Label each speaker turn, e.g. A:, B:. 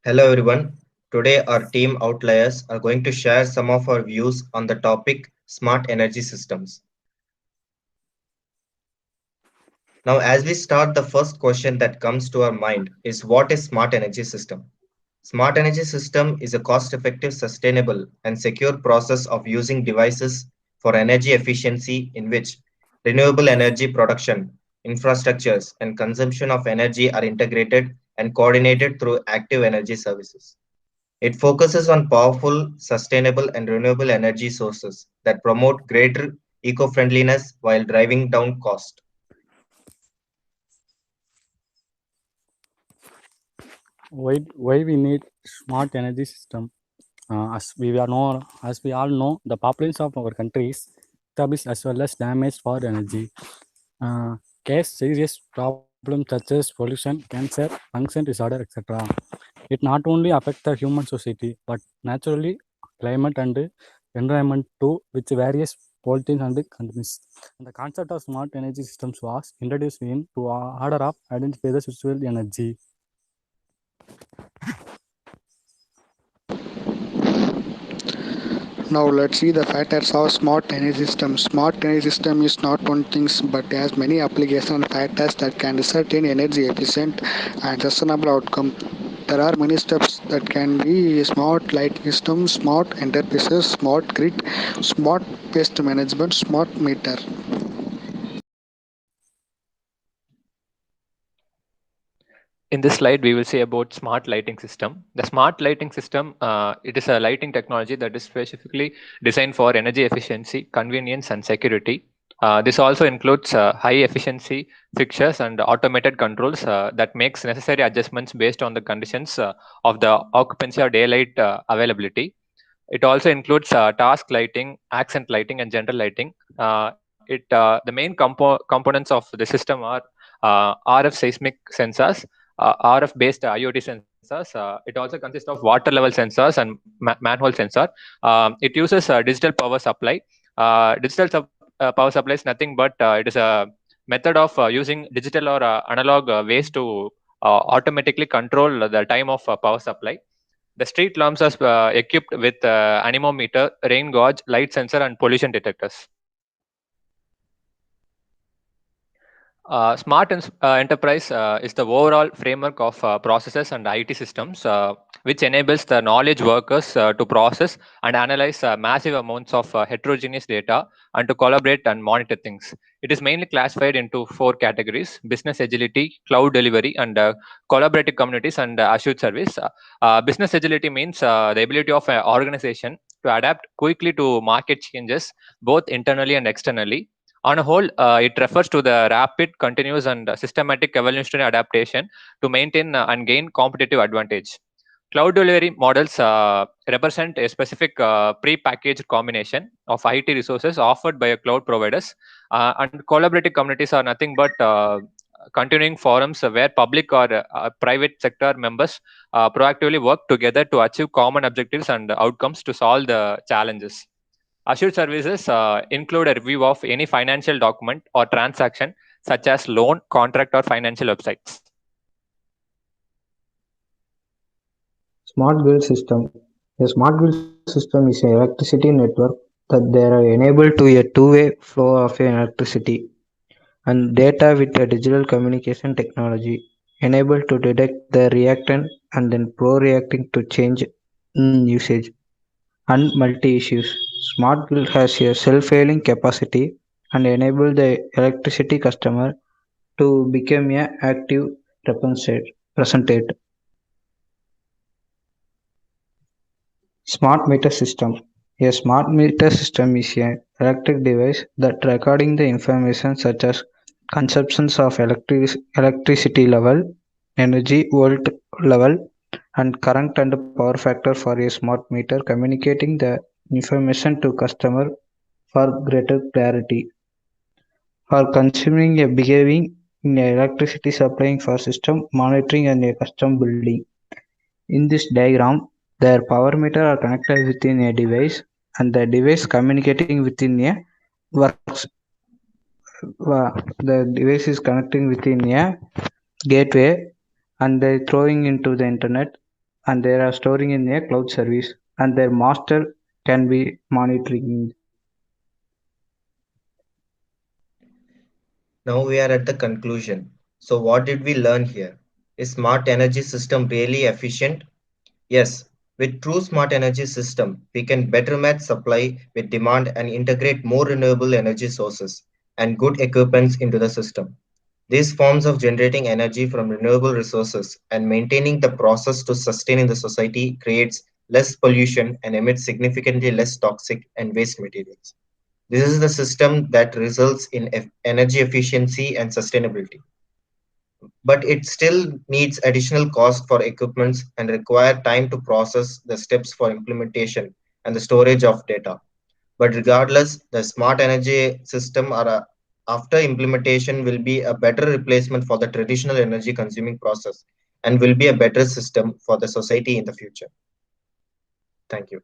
A: Hello everyone. Today our team Outliers are going to share some of our views on the topic smart energy systems. Now as we start, the first question that comes to our mind is what is smart energy system? Smart energy system is a cost-effective, sustainable and secure process of using devices for energy efficiency in which renewable energy production, infrastructures and consumption of energy are integrated and coordinated through active energy services. It focuses on powerful, sustainable, and renewable energy sources that promote greater eco friendliness while driving down cost.
B: Why we need smart energy system? As we all know, the population of our countries established as well as damaged for energy. Uh, Case serious problems such as pollution, cancer, function disorder, etc. It not only affects the human society but naturally climate and environment too, with various policies and companies. And the concept of smart energy systems was introduced in to order of identify the suitable energy.
C: Now let's see the factors of smart energy system. Smart energy system is not one thing but has many application and factors that can result in energy efficient and sustainable outcome. There are many steps that can be smart lighting system, smart enterprises, smart grid, smart waste management, smart meter.
D: In this slide, we will see about smart lighting system. The smart lighting system, it is a lighting technology that is specifically designed for energy efficiency, convenience, and security. This also includes high efficiency fixtures and automated controls that makes necessary adjustments based on the conditions of the occupancy or daylight availability. It also includes task lighting, accent lighting, and general lighting. The main components of the system are RF seismic sensors, RF based IoT sensors. It also consists of water level sensors and manhole sensor. It uses digital power supply. Power supply is nothing but it is a method of using digital or analog ways to automatically control the time of power supply. The street lamps are equipped with anemometer, rain gauge, light sensor, and pollution detectors. Enterprise is the overall framework of processes and IT systems, which enables the knowledge workers to process and analyze massive amounts of heterogeneous data and to collaborate and monitor things. It is mainly classified into four categories: business agility, cloud delivery, and collaborative communities and assured service. Business agility means the ability of an organization to adapt quickly to market changes, both internally and externally. On a whole, it refers to the rapid, continuous, and systematic evolutionary adaptation to maintain and gain competitive advantage. Cloud delivery models represent a specific pre-packaged combination of IT resources offered by cloud providers, and collaborative communities are nothing but continuing forums where public or private sector members proactively work together to achieve common objectives and outcomes to solve the challenges. Assured services include a review of any financial document or transaction, such as loan, contract, or financial websites.
E: Smart grid system. A smart grid system is an electricity network that they are enabled to a two-way flow of electricity and data with a digital communication technology, enabled to detect the reactant and then pro-reacting to change in usage and multi-issues. Smart grid has a self-healing capacity and enable the electricity customer to become a active representative. Smart meter system. A smart meter system is an electric device that recording the information such as consumptions of electricity level, energy volt level, and current and power factor for a smart meter, communicating the information to customer for greater clarity. For consuming a behaving in a electricity supplying for system monitoring and a custom building. In this diagram, their power meter are connected within a device and the device communicating within a works. The device is connecting within a gateway and they throwing into the internet and they are storing in a cloud service, and their master can be monitoring.
A: Now we are at the conclusion. So what did we learn here? Is smart energy system really efficient? Yes, with true smart energy system, we can better match supply with demand and integrate more renewable energy sources and good equipments into the system. These forms of generating energy from renewable resources and maintaining the process to sustain in the society creates less pollution and emits significantly less toxic and waste materials. This is the system that results in energy efficiency and sustainability, but it still needs additional cost for equipments and require time to process the steps for implementation and the storage of data. But regardless, the smart energy system after implementation will be a better replacement for the traditional energy consuming process and will be a better system for the society in the future. Thank you.